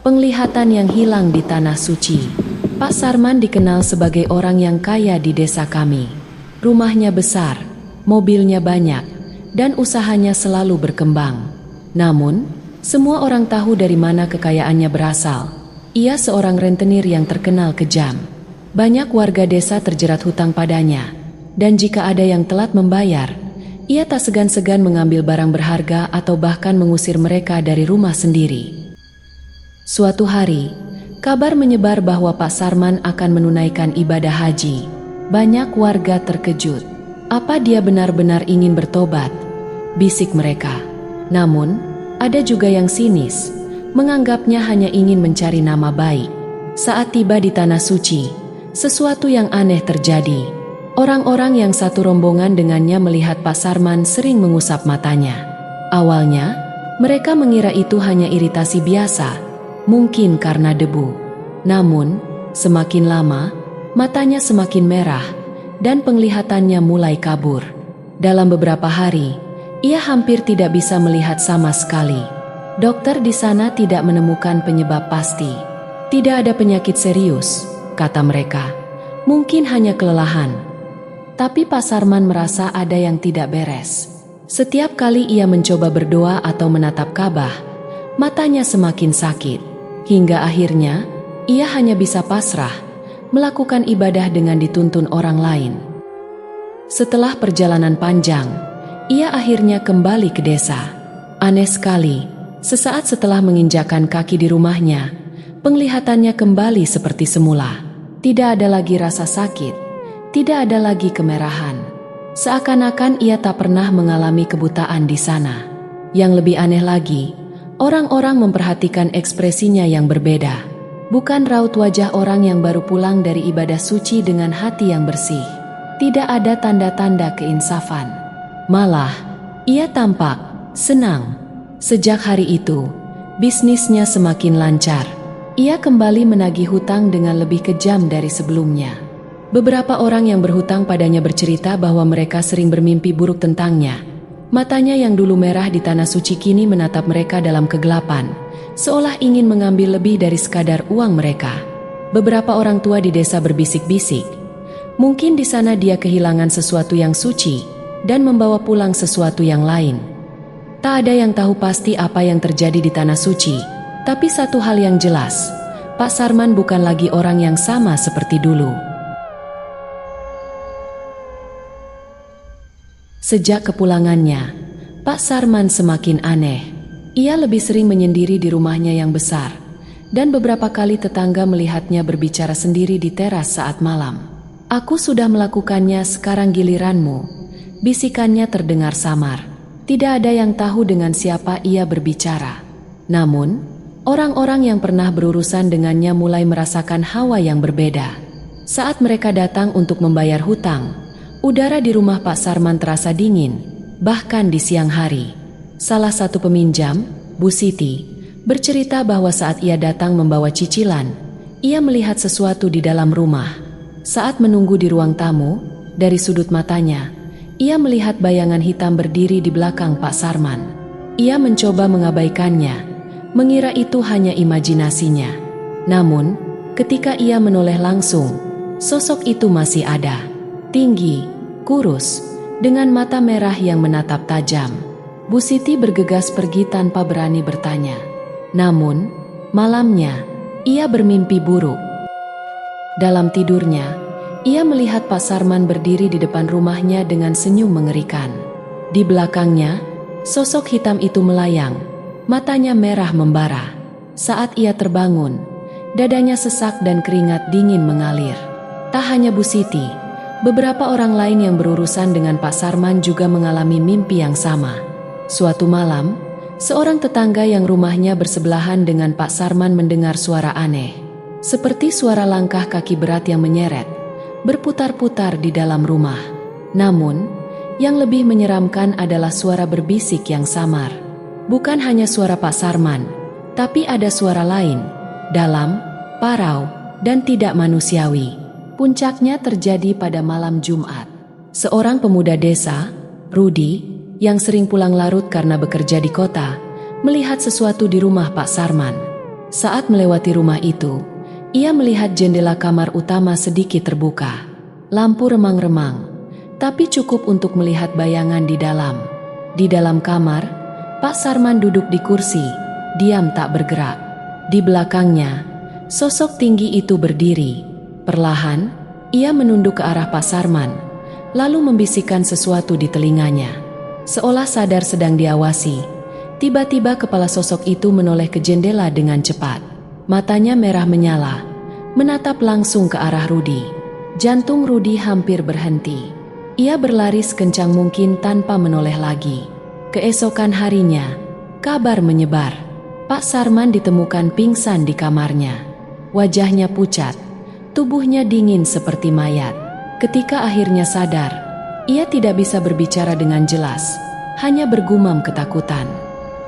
Penglihatan yang hilang di Tanah Suci. Pak Sarman dikenal sebagai orang yang kaya di desa kami. Rumahnya besar, mobilnya banyak, dan usahanya selalu berkembang. Namun, semua orang tahu dari mana kekayaannya berasal. Ia seorang rentenir yang terkenal kejam. Banyak warga desa terjerat hutang padanya, dan jika ada yang telat membayar, ia tak segan-segan mengambil barang berharga atau bahkan mengusir mereka dari rumah sendiri. Suatu hari, kabar menyebar bahwa Pak Sarman akan menunaikan ibadah haji. Banyak warga terkejut. Apa dia benar-benar ingin bertobat? Bisik mereka. Namun, ada juga yang sinis, menganggapnya hanya ingin mencari nama baik. Saat tiba di Tanah Suci, sesuatu yang aneh terjadi. Orang-orang yang satu rombongan dengannya melihat Pak Sarman sering mengusap matanya. Awalnya, mereka mengira itu hanya iritasi biasa, mungkin karena debu. Namun, semakin lama, matanya semakin merah, dan penglihatannya mulai kabur. Dalam beberapa hari, ia hampir tidak bisa melihat sama sekali. Dokter di sana tidak menemukan penyebab pasti. Tidak ada penyakit serius, kata mereka. Mungkin hanya kelelahan. Tapi Pak Sarman merasa ada yang tidak beres. Setiap kali ia mencoba berdoa atau menatap Ka'bah, matanya semakin sakit. Hingga akhirnya, ia hanya bisa pasrah, melakukan ibadah dengan dituntun orang lain. Setelah perjalanan panjang, ia akhirnya kembali ke desa. Aneh sekali, sesaat setelah menginjakan kaki di rumahnya, penglihatannya kembali seperti semula. Tidak ada lagi rasa sakit, tidak ada lagi kemerahan. Seakan-akan ia tak pernah mengalami kebutaan di sana. Yang lebih aneh lagi, orang-orang memperhatikan ekspresinya yang berbeda. Bukan raut wajah orang yang baru pulang dari ibadah suci dengan hati yang bersih. Tidak ada tanda-tanda keinsafan. Malah, ia tampak senang. Sejak hari itu, bisnisnya semakin lancar. Ia kembali menagih hutang dengan lebih kejam dari sebelumnya. Beberapa orang yang berhutang padanya bercerita bahwa mereka sering bermimpi buruk tentangnya. Matanya yang dulu merah di Tanah Suci kini menatap mereka dalam kegelapan, seolah ingin mengambil lebih dari sekadar uang mereka. Beberapa orang tua di desa berbisik-bisik. Mungkin di sana dia kehilangan sesuatu yang suci dan membawa pulang sesuatu yang lain. Tak ada yang tahu pasti apa yang terjadi di Tanah Suci, tapi satu hal yang jelas, Pak Sarman bukan lagi orang yang sama seperti dulu. Sejak kepulangannya, Pak Sarman semakin aneh. Ia lebih sering menyendiri di rumahnya yang besar, dan beberapa kali tetangga melihatnya berbicara sendiri di teras saat malam. "Aku sudah melakukannya, sekarang giliranmu." Bisikannya terdengar samar. Tidak ada yang tahu dengan siapa ia berbicara. Namun, orang-orang yang pernah berurusan dengannya mulai merasakan hawa yang berbeda. Saat mereka datang untuk membayar hutang, udara di rumah Pak Sarman terasa dingin, bahkan di siang hari. Salah satu peminjam, Bu Siti, bercerita bahwa saat ia datang membawa cicilan, ia melihat sesuatu di dalam rumah. Saat menunggu di ruang tamu, dari sudut matanya, ia melihat bayangan hitam berdiri di belakang Pak Sarman. Ia mencoba mengabaikannya, mengira itu hanya imajinasinya. Namun, ketika ia menoleh langsung, sosok itu masih ada. Tinggi, kurus, dengan mata merah yang menatap tajam. Bu Siti bergegas pergi tanpa berani bertanya. Namun, malamnya, ia bermimpi buruk. Dalam tidurnya, ia melihat Pak Sarman berdiri di depan rumahnya dengan senyum mengerikan. Di belakangnya, sosok hitam itu melayang, matanya merah membara. Saat ia terbangun, dadanya sesak dan keringat dingin mengalir. Tak hanya Bu Siti, beberapa orang lain yang berurusan dengan Pak Sarman juga mengalami mimpi yang sama. Suatu malam, seorang tetangga yang rumahnya bersebelahan dengan Pak Sarman mendengar suara aneh, seperti suara langkah kaki berat yang menyeret, berputar-putar di dalam rumah. Namun, yang lebih menyeramkan adalah suara berbisik yang samar. Bukan hanya suara Pak Sarman, tapi ada suara lain, dalam, parau, dan tidak manusiawi. Puncaknya terjadi pada malam Jumat. Seorang pemuda desa, Rudi, yang sering pulang larut karena bekerja di kota, melihat sesuatu di rumah Pak Sarman. Saat melewati rumah itu, ia melihat jendela kamar utama sedikit terbuka. Lampu remang-remang, tapi cukup untuk melihat bayangan di dalam. Di dalam kamar, Pak Sarman duduk di kursi, diam tak bergerak. Di belakangnya, sosok tinggi itu berdiri. Perlahan, ia menunduk ke arah Pak Sarman, lalu membisikkan sesuatu di telinganya. Seolah sadar sedang diawasi, tiba-tiba kepala sosok itu menoleh ke jendela dengan cepat. Matanya merah menyala, menatap langsung ke arah Rudi. Jantung Rudi hampir berhenti. Ia berlari sekencang mungkin tanpa menoleh lagi. Keesokan harinya, kabar menyebar. Pak Sarman ditemukan pingsan di kamarnya. Wajahnya pucat, tubuhnya dingin seperti mayat. Ketika akhirnya sadar, ia tidak bisa berbicara dengan jelas, hanya bergumam ketakutan.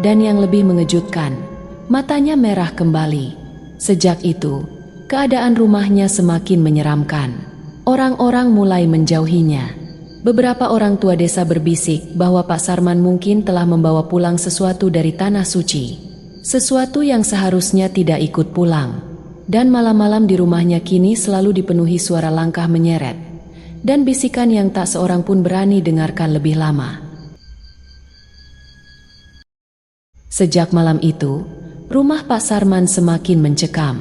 Dan yang lebih mengejutkan, matanya merah kembali. Sejak itu, keadaan rumahnya semakin menyeramkan. Orang-orang mulai menjauhinya. Beberapa orang tua desa berbisik bahwa Pak Sarman mungkin telah membawa pulang sesuatu dari tanah suci. Sesuatu yang seharusnya tidak ikut pulang. Dan malam-malam di rumahnya kini selalu dipenuhi suara langkah menyeret. Dan bisikan yang tak seorang pun berani dengarkan lebih lama. Sejak malam itu, rumah Pak Sarman semakin mencekam.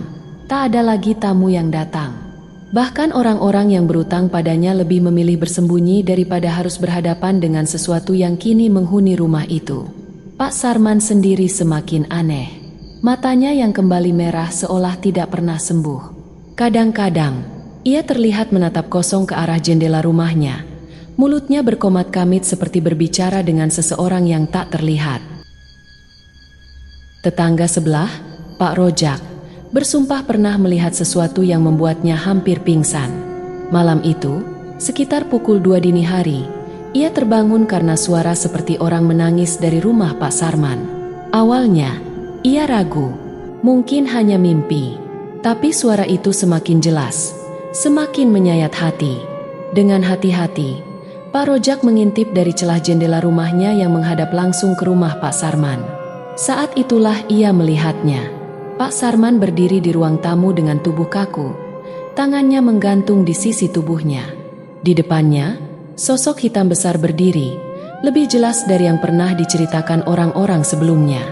Tak ada lagi tamu yang datang. Bahkan orang-orang yang berutang padanya lebih memilih bersembunyi daripada harus berhadapan dengan sesuatu yang kini menghuni rumah itu. Pak Sarman sendiri semakin aneh. Matanya yang kembali merah seolah tidak pernah sembuh. Kadang-kadang, ia terlihat menatap kosong ke arah jendela rumahnya. Mulutnya berkomat kamit seperti berbicara dengan seseorang yang tak terlihat. Tetangga sebelah, Pak Rojak, bersumpah pernah melihat sesuatu yang membuatnya hampir pingsan. Malam itu, sekitar pukul 2 dini hari, ia terbangun karena suara seperti orang menangis dari rumah Pak Sarman. Awalnya, ia ragu, mungkin hanya mimpi. Tapi suara itu semakin jelas, semakin menyayat hati. Dengan hati-hati, Pak Rojak mengintip dari celah jendela rumahnya yang menghadap langsung ke rumah Pak Sarman. Saat itulah ia melihatnya. Pak Sarman berdiri di ruang tamu dengan tubuh kaku. Tangannya menggantung di sisi tubuhnya. Di depannya, sosok hitam besar berdiri, lebih jelas dari yang pernah diceritakan orang-orang sebelumnya.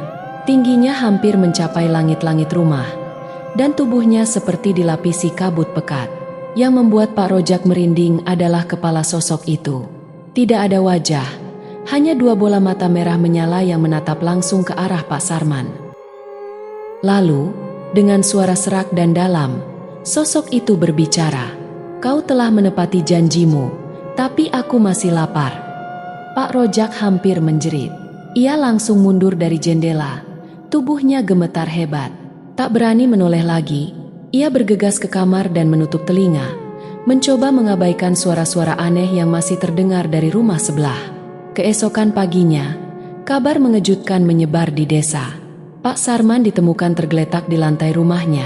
Tingginya hampir mencapai langit-langit rumah, dan tubuhnya seperti dilapisi kabut pekat. Yang membuat Pak Rojak merinding adalah kepala sosok itu. Tidak ada wajah, hanya 2 bola mata merah menyala yang menatap langsung ke arah Pak Sarman. Lalu, dengan suara serak dan dalam, sosok itu berbicara. Kau telah menepati janjimu, tapi aku masih lapar. Pak Rojak hampir menjerit. Ia langsung mundur dari jendela. Tubuhnya gemetar hebat. Tak berani menoleh lagi, ia bergegas ke kamar dan menutup telinga, mencoba mengabaikan suara-suara aneh yang masih terdengar dari rumah sebelah. Keesokan paginya, kabar mengejutkan menyebar di desa. Pak Sarman ditemukan tergeletak di lantai rumahnya.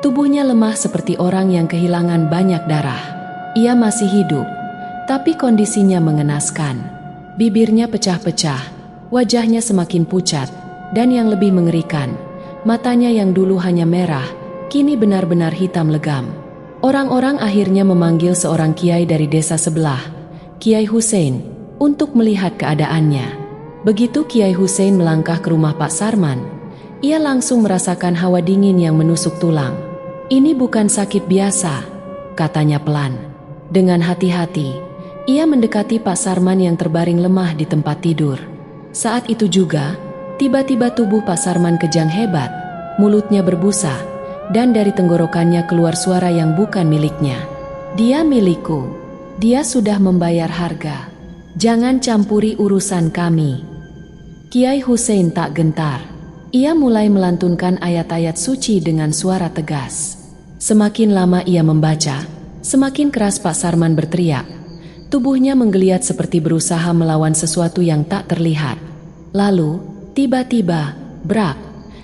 Tubuhnya lemah seperti orang yang kehilangan banyak darah. Ia masih hidup, tapi kondisinya mengenaskan. Bibirnya pecah-pecah, wajahnya semakin pucat, dan yang lebih mengerikan, matanya yang dulu hanya merah, kini benar-benar hitam legam. Orang-orang akhirnya memanggil seorang kiai dari desa sebelah, Kiai Hussein, untuk melihat keadaannya. Begitu Kiai Hussein melangkah ke rumah Pak Sarman, ia langsung merasakan hawa dingin yang menusuk tulang. Ini bukan sakit biasa, katanya pelan. Dengan hati-hati, ia mendekati Pak Sarman yang terbaring lemah di tempat tidur. Saat itu juga, tiba-tiba tubuh Pak Sarman kejang hebat, mulutnya berbusa, dan dari tenggorokannya keluar suara yang bukan miliknya. Dia milikku, dia sudah membayar harga. Jangan campuri urusan kami. Kiai Hussein tak gentar. Ia mulai melantunkan ayat-ayat suci dengan suara tegas. Semakin lama ia membaca, semakin keras Pak Sarman berteriak. Tubuhnya menggeliat seperti berusaha melawan sesuatu yang tak terlihat. Lalu, tiba-tiba, brak,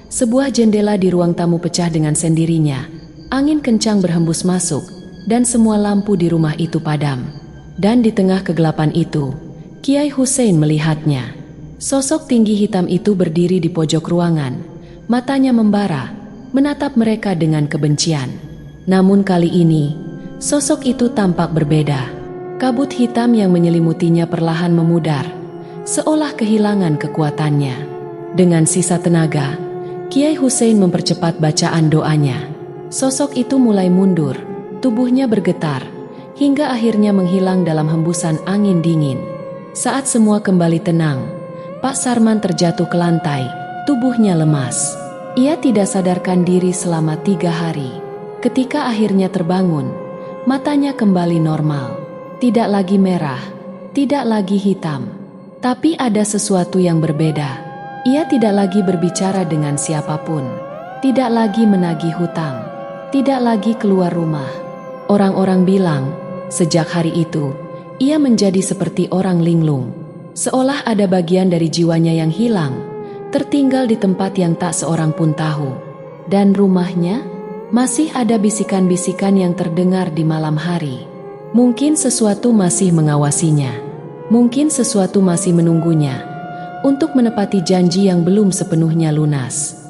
sebuah jendela di ruang tamu pecah dengan sendirinya. Angin kencang berhembus masuk, dan semua lampu di rumah itu padam. Dan di tengah kegelapan itu, Kiai Hussein melihatnya. Sosok tinggi hitam itu berdiri di pojok ruangan, matanya membara, menatap mereka dengan kebencian. Namun kali ini, sosok itu tampak berbeda. Kabut hitam yang menyelimutinya perlahan memudar, seolah kehilangan kekuatannya. Dengan sisa tenaga, Kiai Hussein mempercepat bacaan doanya. Sosok itu mulai mundur, tubuhnya bergetar, hingga akhirnya menghilang dalam hembusan angin dingin. Saat semua kembali tenang, Pak Sarman terjatuh ke lantai, tubuhnya lemas. Ia tidak sadarkan diri selama 3 hari. Ketika akhirnya terbangun, matanya kembali normal. Tidak lagi merah, tidak lagi hitam. Tapi ada sesuatu yang berbeda. Ia tidak lagi berbicara dengan siapapun, tidak lagi menagih hutang, tidak lagi keluar rumah. Orang-orang bilang, sejak hari itu, ia menjadi seperti orang linglung. Seolah ada bagian dari jiwanya yang hilang, tertinggal di tempat yang tak seorang pun tahu. Dan rumahnya, masih ada bisikan-bisikan yang terdengar di malam hari. Mungkin sesuatu masih mengawasinya. Mungkin sesuatu masih menunggunya untuk menepati janji yang belum sepenuhnya lunas.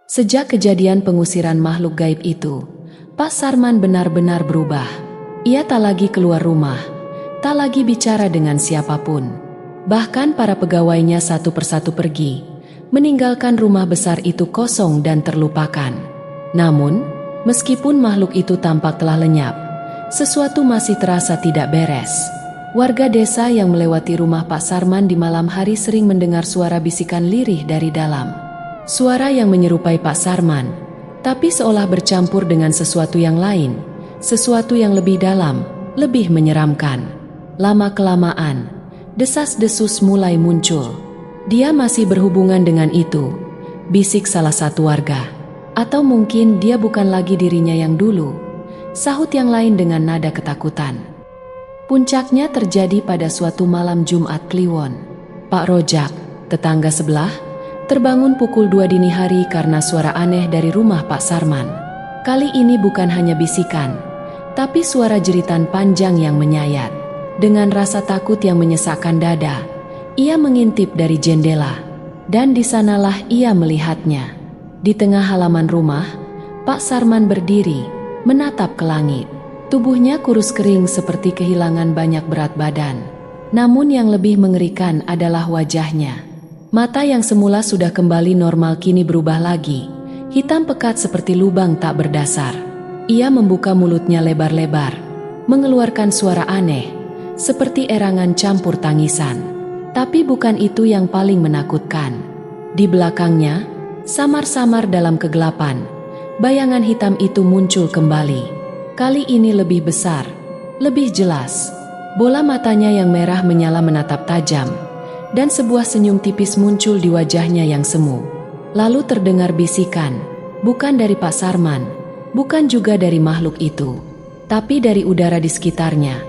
Sejak kejadian pengusiran makhluk gaib itu, Pak Sarman benar-benar berubah. Ia tak lagi keluar rumah, tak lagi bicara dengan siapapun. Bahkan para pegawainya satu persatu pergi, meninggalkan rumah besar itu kosong dan terlupakan. Namun, meskipun makhluk itu tampak telah lenyap, sesuatu masih terasa tidak beres. Warga desa yang melewati rumah Pak Sarman di malam hari sering mendengar suara bisikan lirih dari dalam. Suara yang menyerupai Pak Sarman, tapi seolah bercampur dengan sesuatu yang lain, sesuatu yang lebih dalam, lebih menyeramkan. Lama-kelamaan, desas-desus mulai muncul. Dia masih berhubungan dengan itu, bisik salah satu warga. Atau mungkin dia bukan lagi dirinya yang dulu, sahut yang lain dengan nada ketakutan. Puncaknya terjadi pada suatu malam Jumat Kliwon. Pak Rojak, tetangga sebelah, terbangun pukul 2 dini hari karena suara aneh dari rumah Pak Sarman. Kali ini bukan hanya bisikan, tapi suara jeritan panjang yang menyayat. Dengan rasa takut yang menyesakkan dada, ia mengintip dari jendela, dan di sanalah ia melihatnya. Di tengah halaman rumah, Pak Sarman berdiri, menatap ke langit. Tubuhnya kurus kering seperti kehilangan banyak berat badan. Namun yang lebih mengerikan adalah wajahnya. Mata yang semula sudah kembali normal kini berubah lagi, hitam pekat seperti lubang tak berdasar. Ia membuka mulutnya lebar-lebar, mengeluarkan suara aneh, seperti erangan campur tangisan. Tapi bukan itu yang paling menakutkan. Di belakangnya, samar-samar dalam kegelapan, bayangan hitam itu muncul kembali. Kali ini lebih besar, lebih jelas. Bola matanya yang merah menyala menatap tajam, dan sebuah senyum tipis muncul di wajahnya yang semu. Lalu terdengar bisikan, bukan dari Pak Sarman, bukan juga dari makhluk itu, tapi dari udara di sekitarnya,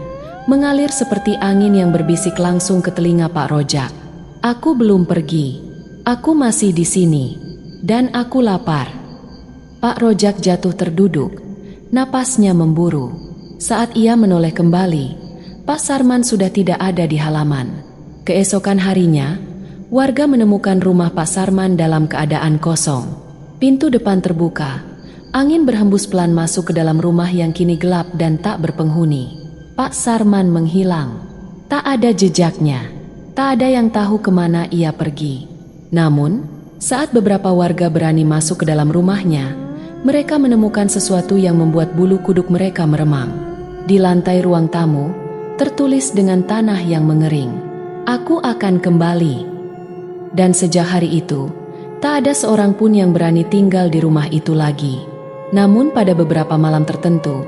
mengalir seperti angin yang berbisik langsung ke telinga Pak Rojak. Aku belum pergi, aku masih di sini, dan aku lapar. Pak Rojak jatuh terduduk, napasnya memburu. Saat ia menoleh kembali, Pak Sarman sudah tidak ada di halaman. Keesokan harinya, warga menemukan rumah Pak Sarman dalam keadaan kosong. Pintu depan terbuka, angin berhembus pelan masuk ke dalam rumah yang kini gelap dan tak berpenghuni. Pak Sarman menghilang. Tak ada jejaknya, tak ada yang tahu kemana ia pergi. Namun, saat beberapa warga berani masuk ke dalam rumahnya, mereka menemukan sesuatu yang membuat bulu kuduk mereka meremang. Di lantai ruang tamu, tertulis dengan tanah yang mengering, "Aku akan kembali." Dan sejak hari itu, tak ada seorang pun yang berani tinggal di rumah itu lagi. Namun pada beberapa malam tertentu,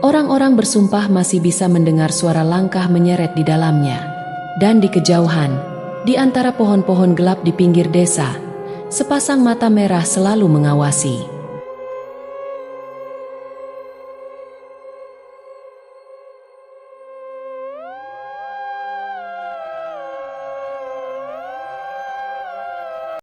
orang-orang bersumpah masih bisa mendengar suara langkah menyeret di dalamnya. Dan di kejauhan, di antara pohon-pohon gelap di pinggir desa, sepasang mata merah selalu mengawasi.